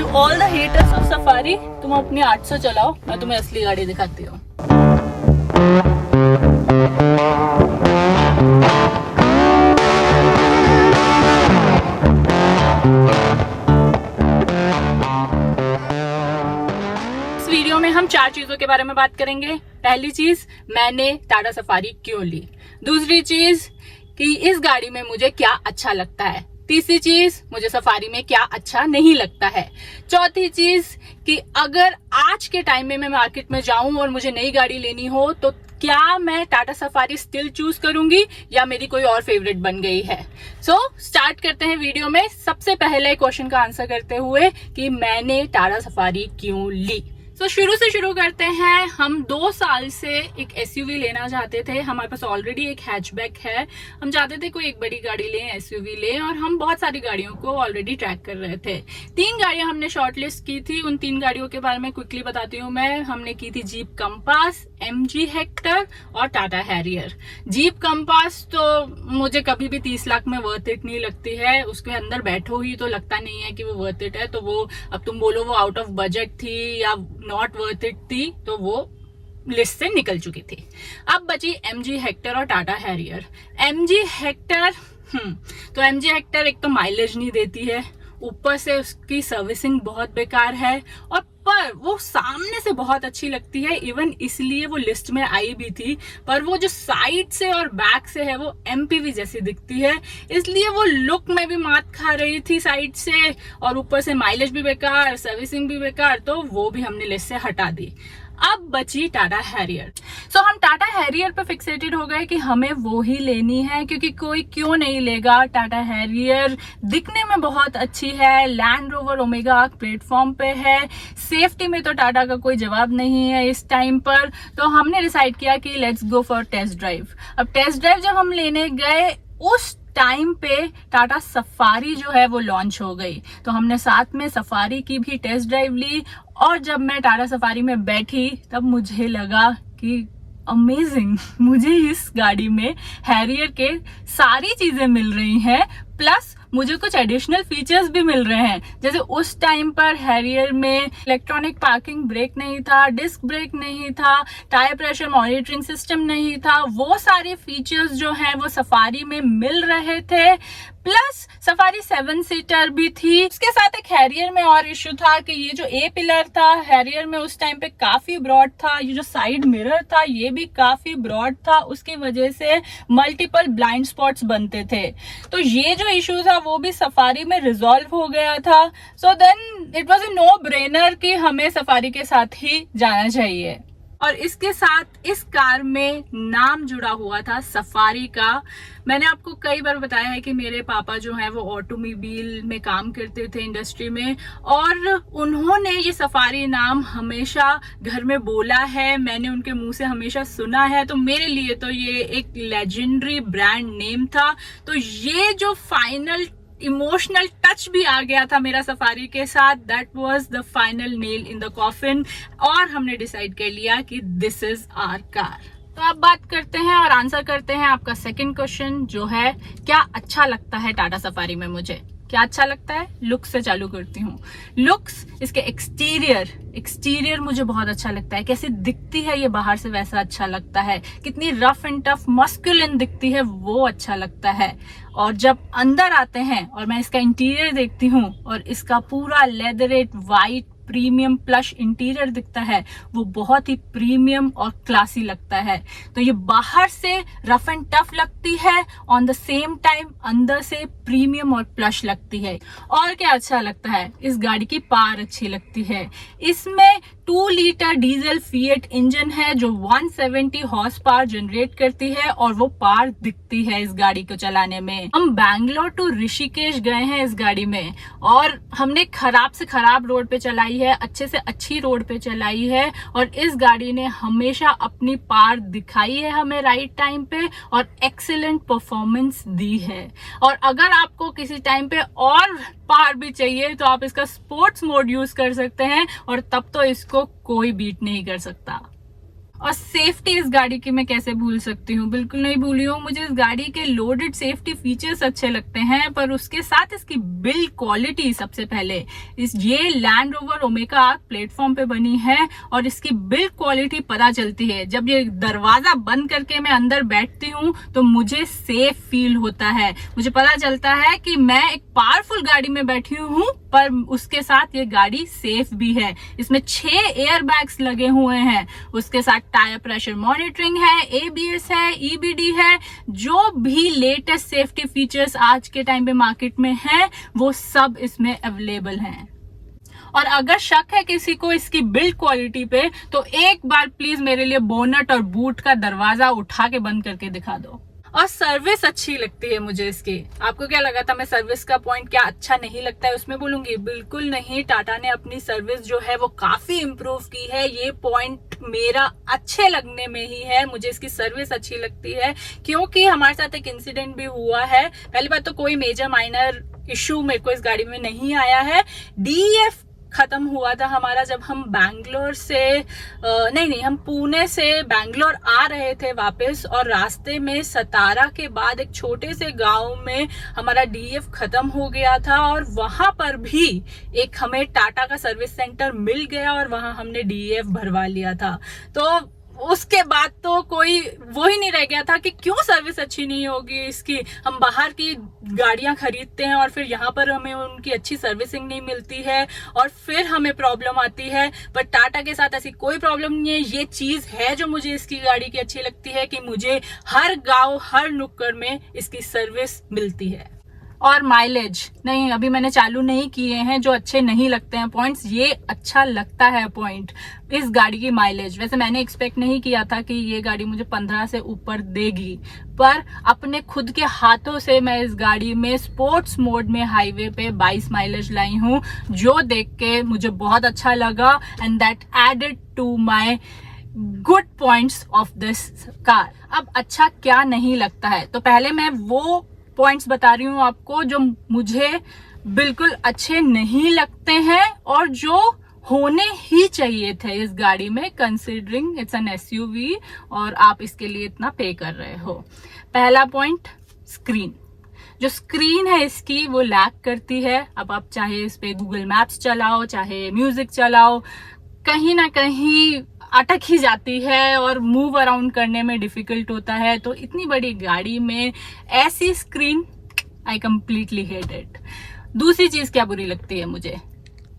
To all the haters of Safari, तुम अपनी 800 चलाओ, मैं तुम्हें असली गाड़ी दिखाती हूँ। इस वीडियो में हम 4 चीजों के बारे में बात करेंगे। पहली चीज, मैंने टाटा सफारी क्यों ली। दूसरी चीज कि इस गाड़ी में मुझे क्या अच्छा लगता है। तीसरी चीज, मुझे सफारी में क्या अच्छा नहीं लगता है। चौथी चीज कि अगर आज के टाइम में मैं मार्केट में जाऊं और मुझे नई गाड़ी लेनी हो तो क्या मैं टाटा सफारी स्टिल चूज करूंगी या मेरी कोई और फेवरेट बन गई है। सो स्टार्ट करते हैं वीडियो में। सबसे पहले क्वेश्चन का आंसर करते हुए कि मैंने टाटा सफारी क्यों ली। शुरू से शुरू करते हैं। हम 2 साल से एक एसयूवी लेना चाहते थे। हमारे पास ऑलरेडी एक हैचबैक है। हम चाहते थे कोई एक बड़ी गाड़ी लें, एसयूवी लें, और हम बहुत सारी गाड़ियों को ऑलरेडी ट्रैक कर रहे थे। 3 गाड़ियां हमने शॉर्टलिस्ट की थी। उन 3 गाड़ियों के बारे में क्विकली बताती हूँ मैं। हमने की थी जीप कंपास, MG हेक्टर और टाटा हैरियर। जीप कंपास तो मुझे कभी भी 30 लाख में वर्थ इट नहीं लगती है। उसके अंदर बैठो ही तो लगता नहीं है कि वो वर्थ इट है। तो वो अब तुम बोलो वो आउट ऑफ बजट थी या नॉट वर्थ इट थी, तो वो लिस्ट से निकल चुकी थी। अब बची MG हेक्टर और टाटा हैरियर। MG हेक्टर तो MG हेक्टर एक तो माइलेज नहीं देती है, ऊपर से उसकी सर्विसिंग बहुत बेकार है, और पर वो सामने से बहुत अच्छी लगती है। इवन इसलिए वो लिस्ट में आई भी थी। पर वो जो साइड से और बैक से है वो MPV जैसी दिखती है, इसलिए वो लुक में भी मात खा रही थी साइड से, और ऊपर से माइलेज भी बेकार, सर्विसिंग भी बेकार, तो वो भी हमने लिस्ट से हटा दी। अब बची टाटा हैरियर। हम टाटा हैरियर पे फिक्सेटेड हो गए कि हमें वो ही लेनी है, क्योंकि कोई क्यों नहीं लेगा। टाटा हैरियर दिखने में बहुत अच्छी है, लैंड रोवर ओमेगा प्लेटफॉर्म पे है, सेफ्टी में तो टाटा का कोई जवाब नहीं है इस टाइम पर। तो हमने डिसाइड किया कि let's go for test drive. अब टेस्ट ड्राइव जब हम लेने गए उस टाइम पे टाटा सफारी जो है वो लॉन्च हो गई, तो हमने साथ में सफारी की भी टेस्ट ड्राइव ली। और जब मैं टाटा सफारी में बैठी तब मुझे लगा कि अमेजिंग, मुझे इस गाड़ी में हैरियर के सारी चीजें मिल रही हैं, प्लस मुझे कुछ एडिशनल फीचर्स भी मिल रहे हैं। जैसे उस टाइम पर हैरियर में इलेक्ट्रॉनिक पार्किंग ब्रेक नहीं था, डिस्क ब्रेक नहीं था, टायर प्रेशर मॉनिटरिंग सिस्टम नहीं था। वो सारे फीचर्स जो हैं वो सफारी में मिल रहे थे, प्लस सफारी 7 सीटर भी थी। उसके साथ एक हैरियर में और इश्यू था कि ये जो ए पिलर था हैरियर में उस टाइम पे काफी ब्रॉड था, ये जो साइड मिरर था ये भी काफी ब्रॉड था, उसकी वजह से मल्टीपल ब्लाइंड स्पॉट्स बनते थे। तो ये जो इश्यू था वो भी सफारी में रिजॉल्व हो गया था। So then it was a no brainer कि हमें सफारी के साथ ही जाना चाहिए। और इसके साथ इस कार में नाम जुड़ा हुआ था सफारी का। मैंने आपको कई बार बताया है कि मेरे पापा जो हैं वो ऑटोमोबाइल में काम करते थे, इंडस्ट्री में, और उन्होंने ये सफारी नाम हमेशा घर में बोला है, मैंने उनके मुंह से हमेशा सुना है। तो मेरे लिए तो ये एक लेजेंडरी ब्रांड नेम था। तो ये जो फाइनल इमोशनल टच भी आ गया था मेरा सफारी के साथ, that was the final nail in the coffin, और हमने डिसाइड कर लिया कि दिस इज आवर कार। तो अब बात करते हैं और आंसर करते हैं आपका सेकंड क्वेश्चन, जो है क्या अच्छा लगता है टाटा सफारी में। मुझे क्या अच्छा लगता है, लुक्स से चालू करती हूँ। लुक्स, इसके एक्सटीरियर मुझे बहुत अच्छा लगता है। कैसे दिखती है ये बाहर से वैसा अच्छा लगता है, कितनी रफ एंड टफ मस्कुलिन दिखती है वो अच्छा लगता है। और जब अंदर आते हैं और मैं इसका इंटीरियर देखती हूँ और इसका पूरा leatherette white premium plush interior दिखता है, वो बहुत ही प्रीमियम और क्लासी लगता है। तो ये बाहर से रफ एंड टफ लगती है, ऑन द सेम टाइम अंदर से प्रीमियम और प्लश लगती है। और क्या अच्छा लगता है, इस गाड़ी की पावर अच्छी लगती है। इसमें 2 लीटर डीजल फिएट इंजन है जो 170 हॉर्स पावर जनरेट करती है, और वो पावर दिखती है इस गाड़ी को चलाने में। हम बैंगलोर टू ऋषिकेश गए हैं इस गाड़ी में, और हमने खराब से खराब रोड पे चलाई है, अच्छे से अच्छी रोड पे चलाई है, और इस गाड़ी ने हमेशा अपनी पावर दिखाई है हमें राइट टाइम पे, और एक्सीलेंट परफॉर्मेंस दी है। और अगर आपको किसी टाइम पे और पावर भी चाहिए तो आप इसका स्पोर्ट्स मोड यूज कर सकते हैं, और तब तो इसको कोई बीट नहीं कर सकता। और सेफ्टी इस गाड़ी की मैं कैसे भूल सकती हूँ, बिल्कुल नहीं भूली हूँ। मुझे इस गाड़ी के लोडेड सेफ्टी फीचर्स अच्छे लगते हैं, पर उसके साथ इसकी बिल्ड क्वालिटी सबसे पहले ये land rover omega arc platform पे बनी है और इसकी बिल्ड क्वालिटी पता चलती है। जब ये दरवाजा बंद करके मैं अंदर बैठती हूँ तो मुझे सेफ फील होता है, मुझे पता चलता है कि मैं एक पावरफुल गाड़ी में बैठी हूँ, पर उसके साथ ये गाड़ी सेफ भी है। इसमें 6 एयर बैग्स लगे हुए हैं, उसके साथ टायर प्रेशर मॉनिटरिंग है, ABS है, EBD है, जो भी लेटेस्ट सेफ्टी फीचर्स आज के टाइम पे मार्केट में है वो सब इसमें अवेलेबल हैं। और अगर शक है किसी को इसकी बिल्ड क्वालिटी पे तो एक बार प्लीज मेरे लिए बोनट और बूट का दरवाजा उठा के बंद करके दिखा दो। और सर्विस अच्छी लगती है मुझे इसकी। आपको क्या लगा था मैं सर्विस का पॉइंट क्या अच्छा नहीं लगता है उसमें बोलूंगी? बिल्कुल नहीं। टाटा ने अपनी सर्विस जो है वो काफी इम्प्रूव की है, ये पॉइंट मेरा अच्छे लगने में ही है। मुझे इसकी सर्विस अच्छी लगती है क्योंकि हमारे साथ एक इंसिडेंट भी हुआ है। पहली बात तो कोई मेजर माइनर इशू मेरे को इस गाड़ी में नहीं आया है। DEF खत्म हुआ था हमारा जब हम बैंगलोर से हम पुणे से बैंगलोर आ रहे थे वापस, और रास्ते में सतारा के बाद एक छोटे से गांव में हमारा DEF खत्म हो गया था और वहां पर भी एक हमें टाटा का सर्विस सेंटर मिल गया और वहां हमने DEF भरवा लिया था। तो उसके बाद तो कोई वो ही नहीं रह गया था कि क्यों सर्विस अच्छी नहीं होगी इसकी। हम बाहर की गाड़ियां खरीदते हैं और फिर यहाँ पर हमें उनकी अच्छी सर्विसिंग नहीं मिलती है और फिर हमें प्रॉब्लम आती है। पर टाटा के साथ ऐसी कोई प्रॉब्लम नहीं है। ये चीज है जो मुझे इसकी गाड़ी की अच्छी लगती है कि मुझे हर गांव हर नुक्कड़ में इसकी सर्विस मिलती है। और माइलेज नहीं, अभी मैंने चालू नहीं किए हैं, जो अच्छे नहीं लगते हैं पॉइंट्स, ये अच्छा लगता है पॉइंट इस गाड़ी की माइलेज। वैसे मैंने एक्सपेक्ट नहीं किया था कि ये गाड़ी मुझे 15 से ऊपर देगी, पर अपने खुद के हाथों से मैं इस गाड़ी में स्पोर्ट्स मोड में हाईवे पे 22 माइलेज लाई हूँ, जो देख के मुझे बहुत अच्छा लगा and that added to my good points of this car. अब अच्छा क्या नहीं लगता है, तो पहले मैं वो पॉइंट्स बता रही हूँ आपको जो मुझे बिल्कुल अच्छे नहीं लगते हैं और जो होने ही चाहिए थे इस गाड़ी में, कंसीडरिंग इट्स एन SUV और आप इसके लिए इतना पे कर रहे हो। पहला पॉइंट, स्क्रीन। जो स्क्रीन है इसकी वो लैग करती है। अब आप चाहे इस पे गूगल मैप्स चलाओ, चाहे म्यूजिक चलाओ, कहीं ना कहीं अटक ही जाती है और मूव अराउंड करने में डिफिकल्ट होता है। तो इतनी बड़ी गाड़ी में ऐसी screen, I completely hate it. दूसरी चीज क्या बुरी लगती है मुझे,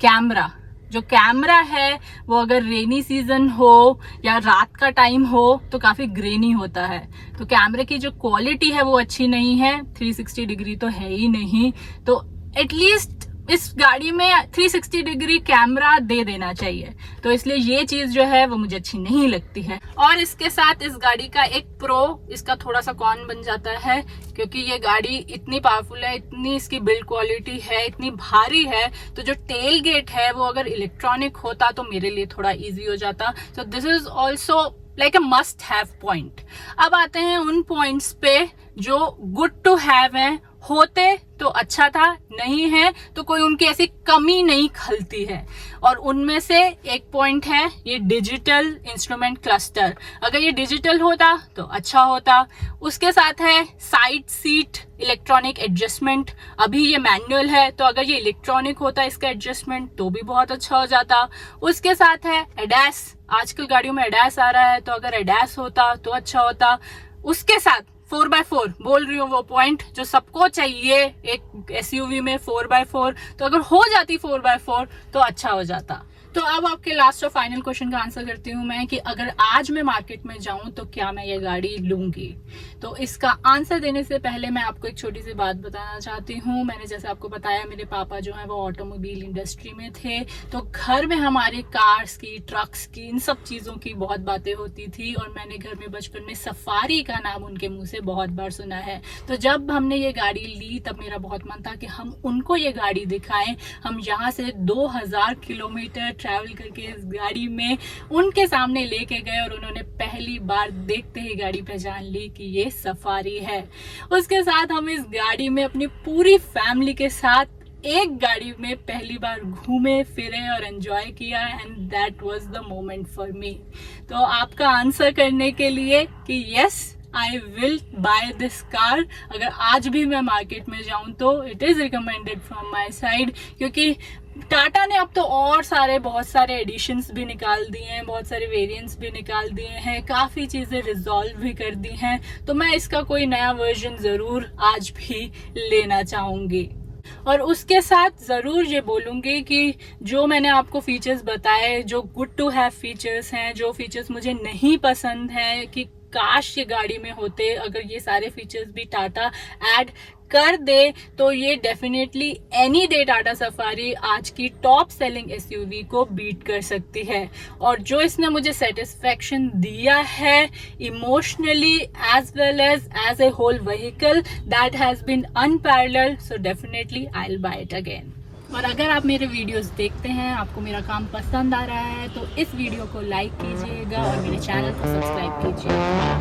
कैमरा। जो कैमरा है वो अगर रेनी सीजन हो या रात का टाइम हो तो काफी ग्रेनी होता है। तो कैमरे की जो क्वालिटी है वो अच्छी नहीं है, 360 डिग्री तो है ही नहीं। तो एटलीस्ट इस गाड़ी में 360 डिग्री कैमरा दे देना चाहिए। तो इसलिए ये चीज जो है वो मुझे अच्छी नहीं लगती है। और इसके साथ इस गाड़ी का एक प्रो, इसका थोड़ा सा कॉन बन जाता है क्योंकि ये गाड़ी इतनी पावरफुल है, इतनी इसकी बिल्ड क्वालिटी है, इतनी भारी है, तो जो टेल गेट है वो अगर इलेक्ट्रॉनिक होता तो मेरे लिए थोड़ा ईजी हो जाता। तो this is also like a must have point. अब आते हैं उन पॉइंट्स पे जो गुड टू हैव हैं, होते तो अच्छा था, नहीं है तो कोई उनकी ऐसी कमी नहीं खलती है। और उनमें से एक पॉइंट है ये डिजिटल इंस्ट्रूमेंट क्लस्टर। अगर ये डिजिटल होता तो अच्छा होता। उसके साथ है साइड सीट इलेक्ट्रॉनिक एडजस्टमेंट। अभी ये मैनुअल है, तो अगर ये इलेक्ट्रॉनिक होता इसका एडजस्टमेंट तो भी बहुत अच्छा हो जाता। उसके साथ है एडास। आजकल गाड़ियों में एडास आ रहा है, तो अगर एडास होता तो अच्छा होता। उसके साथ 4x4 बोल रही हूँ, वो पॉइंट जो सबको चाहिए एक SUV में 4x4, तो अगर हो जाती 4x4 तो अच्छा हो जाता। तो अब आपके लास्ट और फाइनल क्वेश्चन का आंसर करती हूँ मैं कि अगर आज मैं मार्केट में जाऊं तो क्या मैं ये गाड़ी लूंगी। तो इसका आंसर देने से पहले मैं आपको एक छोटी सी बात बताना चाहती हूँ। मैंने जैसे आपको बताया मेरे पापा जो है वो ऑटोमोबाइल इंडस्ट्री में थे, तो घर में हमारे कार्स की, ट्रक्स की, इन सब चीज़ों की बहुत बातें होती थी और मैंने घर में बचपन में सफारी का नाम उनके मुँह से बहुत बार सुना है। तो जब हमने ये गाड़ी ली तब मेरा बहुत मन था कि हम उनको ये गाड़ी दिखाएं। हम यहाँ से 2000 किलोमीटर ट्रैवल करके इस गाड़ी में उनके सामने लेके गए और उन्होंने पहली बार देखते ही गाड़ी पहचान ली कि ये सफारी है। उसके साथ हम इस गाड़ी में अपनी पूरी फैमिली के साथ एक गाड़ी में पहली बार घूमे फिरे और एंजॉय किया, and that was the moment for me. तो आपका आंसर करने के लिए कि yes I will by this car, अगर आज भी मैं मार्केट में जाऊं तो it is recommended from my side, क्योंकि टाटा ने अब तो और बहुत सारे एडिशंस भी निकाल दिए हैं, बहुत सारे वेरिएंट्स भी निकाल दिए हैं, काफ़ी चीज़ें रिजॉल्व भी कर दी हैं, तो मैं इसका कोई नया वर्जन ज़रूर आज भी लेना चाहूँगी। और उसके साथ ज़रूर ये बोलूँगी कि जो मैंने आपको फीचर्स बताए, जो गुड टू हैव फीचर्स हैं, जो फीचर्स मुझे नहीं पसंद हैं कि काश ये गाड़ी में होते, अगर ये सारे फीचर्स भी टाटा ऐड कर दे तो ये definitely any day Tata safari आज की टॉप सेलिंग एसयूवी को बीट कर सकती है। और जो इसने मुझे सेटिस्फेक्शन दिया है emotionally as well as a whole vehicle, that has been unparalleled, so definitely I will buy it again. और अगर आप मेरे वीडियोस देखते हैं, आपको मेरा काम पसंद आ रहा है, तो इस वीडियो को लाइक कीजिएगा और मेरे चैनल को सब्सक्राइब कीजिएगा।